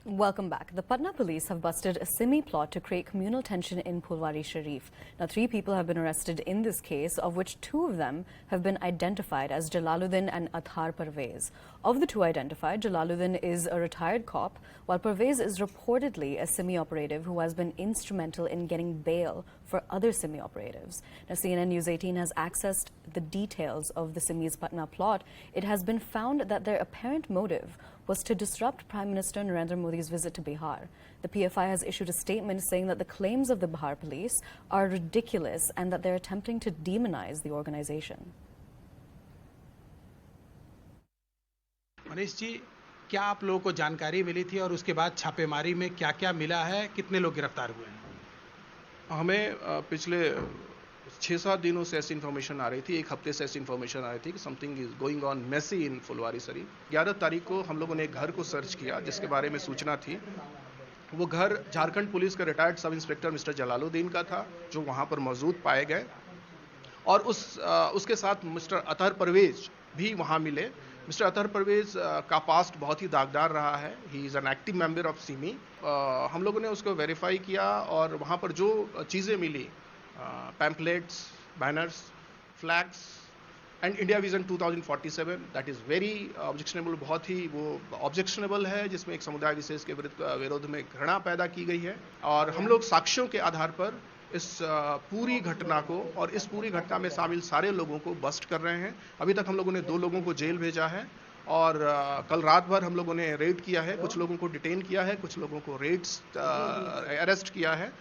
Welcome back. The Patna police have busted a Simi plot to create communal tension in Phulwari Sharif. Now, 3 people have been arrested in this case, of which 2 of them have been identified as Jalaluddin and Atahar Parwez. Of the 2 identified, Jalaluddin is a retired cop, while Parwez is reportedly a Simi operative who has been instrumental in getting bail for other Simi operatives. Now, CNN News 18 has accessed the details of the Simi's Patna plot. It has been found that their apparent motive was to disrupt Prime Minister Narendra Modi's visit to Bihar. The PFI has issued a statement saying that the claims of the Bihar police are ridiculous and that they're attempting to demonize the organization. Manish ji, क्या आप लोगों को जानकारी मिली थी और उसके बाद छापेमारी में क्या-क्या मिला है, कितने लोग गिरफ्तार हुए हैं? हमें पिछले 6-7 दिनों से ऐसी इन्फॉर्मेशन आ रही थी, 1 हफ्ते से ऐसी इन्फॉर्मेशन आ रही थी कि something is going on messy in Phulwari Sharif. 11 तारीख को हम लोगों ने एक घर को सर्च किया जिसके बारे में सूचना थी। वो घर झारखंड पुलिस के retired sub inspector mister Jalaluddin का था, जो वहां पर मौजूद पाए गए, और उसके साथ मिस्टर अतहर परवेज भी वहां मिले। मिस्टर अतहर परवेज का पास्ट बहुत ही दागदार रहा है। He is an active member of Simi. हम लोगों ने उसको वेरीफाई किया और वहाँ पर जो चीज़ें मिली, pamphlets, banners, flags and India vision 2047, that is very objectionable. बहुत ही वो ऑब्जेक्शनेबल है, जिसमें एक समुदाय विशेष के विरोध में घृणा पैदा की गई है। और हम लोग साक्ष्यों के आधार पर इस पूरी घटना को और इस पूरी घटना में शामिल सारे लोगों को बस्ट कर रहे हैं। अभी तक हम लोगों ने 2 लोगों को जेल भेजा है और कल रात भर हम लोगों ने रेड किया है, कुछ लोगों को डिटेन किया है, कुछ लोगों को अरेस्ट किया है।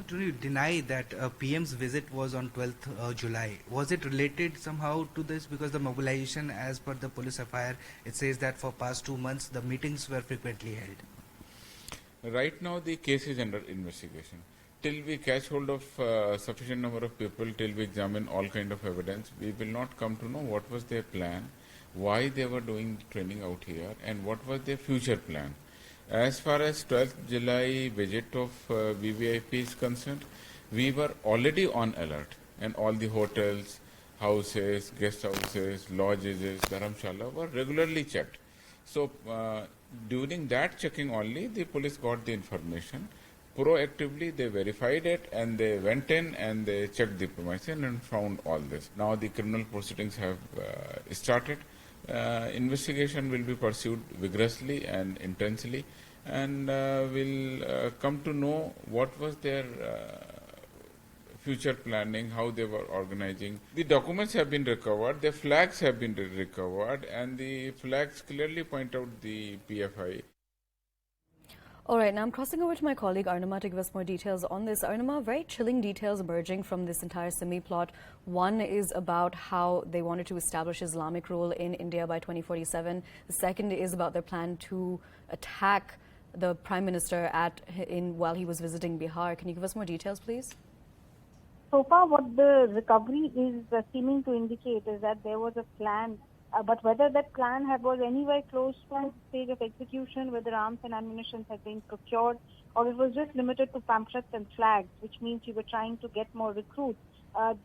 Do you deny that PM's visit was on 12th July? Was it related somehow to this? Because the mobilization, as per the police FIR, it says that for past 2 months the meetings were frequently held. Right now the case is under investigation. Till we catch hold of sufficient number of people, till we examine all kind of evidence, we will not come to know what was their plan, why they were doing training out here, and what was their future plan. As far as 12th July visit of VVIP is concerned, we were already on alert, and all the hotels, houses, guest houses, lodges, dharamshala were regularly checked. So during that checking only, the police got the information. Proactively they verified it and they went in and they checked the premises and found all this. Now the criminal proceedings have started. Investigation will be pursued vigorously and intensely, and we'll come to know what was their future planning, how they were organizing. The documents have been recovered, the flags have been recovered, and the flags clearly point out the PFI. All right, now I'm crossing over to my colleague Arnima to give us more details on this. Arnima, very chilling details emerging from this entire Simi plot. One is about how they wanted to establish Islamic rule in India by 2047. The second is about their plan to attack the Prime Minister while he was visiting Bihar. Can you give us more details, please? So far, what the recovery is seeming to indicate is that there was a plan, but whether that plan was anywhere close to the stage of execution, whether arms and ammunition had been procured, or it was just limited to pamphlets and flags, which means you were trying to get more recruits.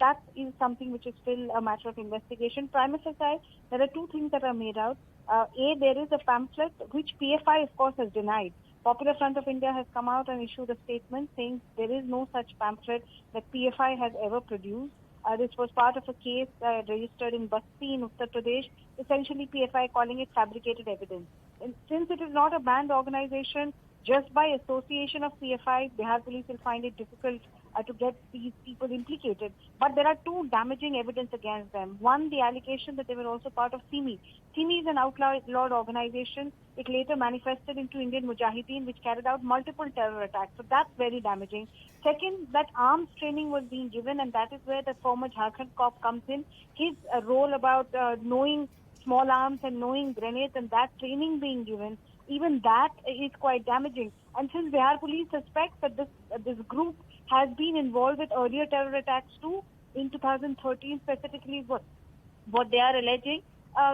That is something which is still a matter of investigation. Prima facie, there are 2 things that are made out. A, there is a pamphlet which PFI, of course, has denied. Popular Front of India has come out and issued a statement saying there is no such pamphlet that PFI has ever produced. This was part of a case registered in Basti in Uttar Pradesh, essentially PFI calling it fabricated evidence. And since it is not a banned organization, just by association of PFI, Bihar police will find it difficult to get these people implicated. But there are 2 damaging evidence against them. One, the allegation that they were also part of SIMI. SIMI is an outlawed organization. It later manifested into Indian Mujahideen, which carried out multiple terror attacks. So that's very damaging. Second, that arms training was being given, and that is where the former Jharkhand cop comes in. His role about knowing small arms and knowing grenades and that training being given, even that is quite damaging. And since Bihar police suspects that this group has been involved with earlier terror attacks too, in 2013 specifically, what they are alleging,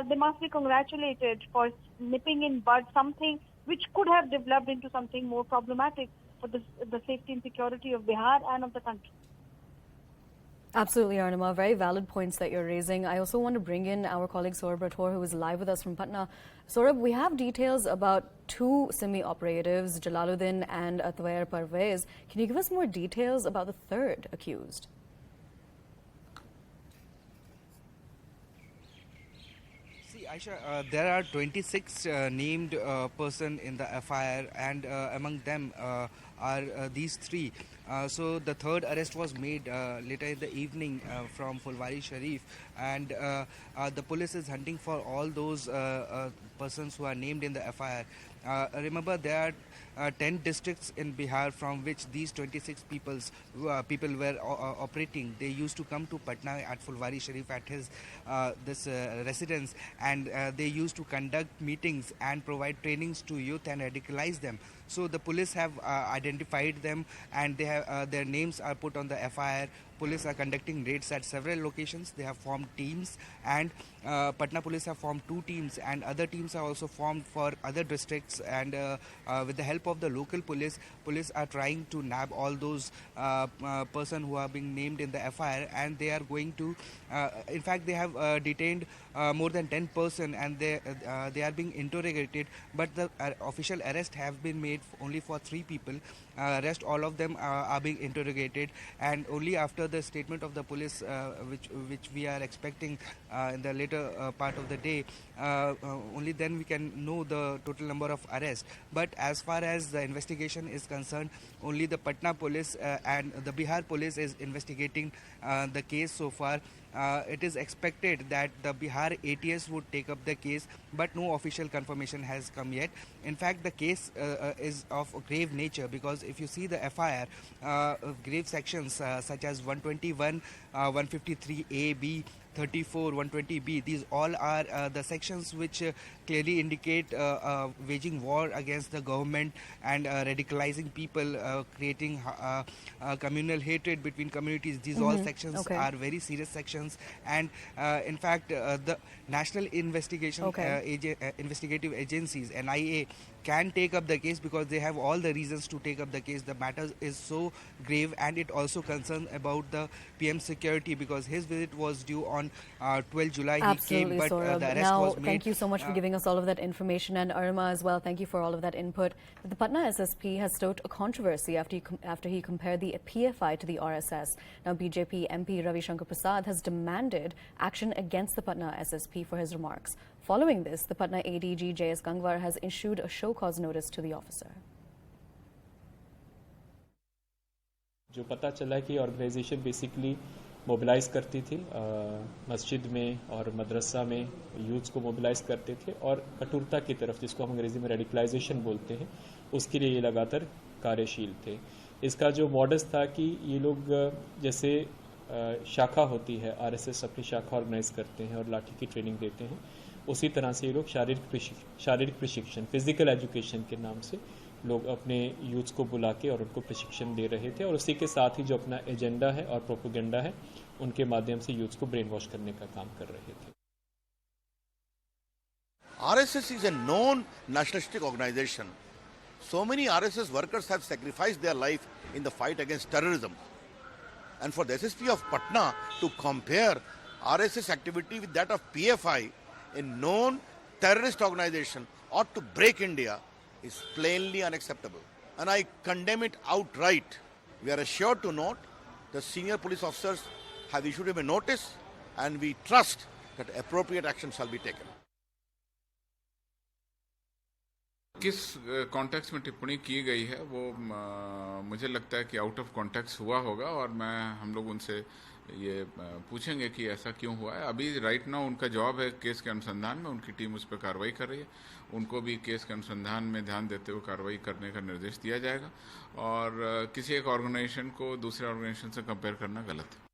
they must be congratulated for nipping in bud something which could have developed into something more problematic for the safety and security of Bihar and of the country. Absolutely, Arnima. Very valid points that you're raising. I also want to bring in our colleague Saurabh Rathore, who is live with us from Patna. Saurabh, we have details about two Simi operatives, Jalaluddin and Atahar Parwez. Can you give us more details about the third accused? See, Aisha, there are 26 named person in the FIR, and among them are these three. So the third arrest was made later in the evening from Fulwari Sharif, and the police is hunting for all those persons who are named in the FIR. Remember, there are 10 districts in Bihar from which these 26 people were operating. They used to come to Patna at Fulwari Sharif at his this residence, and they used to conduct meetings and provide trainings to youth and radicalize them. So the police have identified them, and they have their names are put on the FIR. Police are conducting raids at several locations. They have formed teams, and Patna police have formed 2 teams, and other teams are also formed for other districts. And with the help of the local police are trying to nab all those person who are being named in the FIR, and they are going to. In fact, they have detained more than 10 person, and they are being interrogated. But the official arrest have been made only for 3 people. Rest all of them are being interrogated, and only after the statement of the police, which we are expecting in the later part of the day, only then we can know the total number of arrests. But as far as the investigation is concerned, only the Patna police and the Bihar police is investigating the case so far. It is expected that the Bihar ATS would take up the case, but no official confirmation has come yet. In fact, the case is of grave nature, because if you see the FIR, grave sections such as 121, 153A, B, 34, 120B, these all are the sections which clearly indicate waging war against the government and radicalizing people, creating communal hatred between communities. These all sections are very serious sections, and in fact the National Investigation Investigative Agencies, NIA, can take up the case because they have all the reasons to take up the case. The matter is so grave, and it also concerns about the PM's security, because his visit was due on 12 July. Absolutely, he came, but the arrest now, was made. thank you so much for giving us all of that information, and Arima as well. Thank you for all of that input. The Patna SSP has stoked a controversy after he compared the PFI to the RSS. Now, BJP MP Ravi Shankar Prasad has demanded action against the Patna SSP for his remarks. Following this, the Patna ADG JS Gangwar has issued a show-cause notice to the officer. जो पता चला कि organisation basically mobilise करती थी, मस्जिद में और मदरसा में यूथ्स को मोबिलाइज करते थे, और कठोरता की तरफ, जिसको हम अंग्रेजी में रेडिकलाइजेशन बोलते हैं, उसके लिए ये लगातार कार्यशील थे. इसका जो मॉडस था कि ये लोग जैसे शाखा होती है, आरएसएस अपनी शाखा ऑर्गेनाइज करते हैं और लाठी की ट्रेनिंग देते हैं, उसी तरह से ये लोग शारीरिक प्रशिक्षण, फिजिकल एजुकेशन के नाम से लोग अपने यूथ्स को बुला के और उनको प्रशिक्षण दे रहे थे, और उसी के साथ ही जो अपना एजेंडा है और प्रोपेगेंडा है, उनके माध्यम से यूथ्स को ब्रेन वॉश करने का काम कर रहे थे. RSS is a known nationalistic organization. So many RSS workers have sacrificed their life in the fight against terrorism. And for the SSP of Patna to compare RSS activity with that of PFI, a known terrorist organization, ought to break India, is plainly unacceptable. And I condemn it outright. We are assured to note the senior police officers have issued him a notice, and we trust that appropriate action shall be taken. किस context में टिप्पणी की गई है वो मुझे लगता है कि आउट ऑफ कॉन्टेक्स्ट हुआ होगा, और हम लोग उनसे ये पूछेंगे कि ऐसा क्यों हुआ है. अभी राइट नाउ उनका जॉब है केस के अनुसंधान में, उनकी टीम उस पर कार्रवाई कर रही है. उनको भी केस के अनुसंधान में ध्यान देते हुए कार्रवाई करने का निर्देश दिया जाएगा, और किसी एक ऑर्गेनाइजेशन को दूसरे ऑर्गेनाइजेशन से कंपेयर करना गलत है.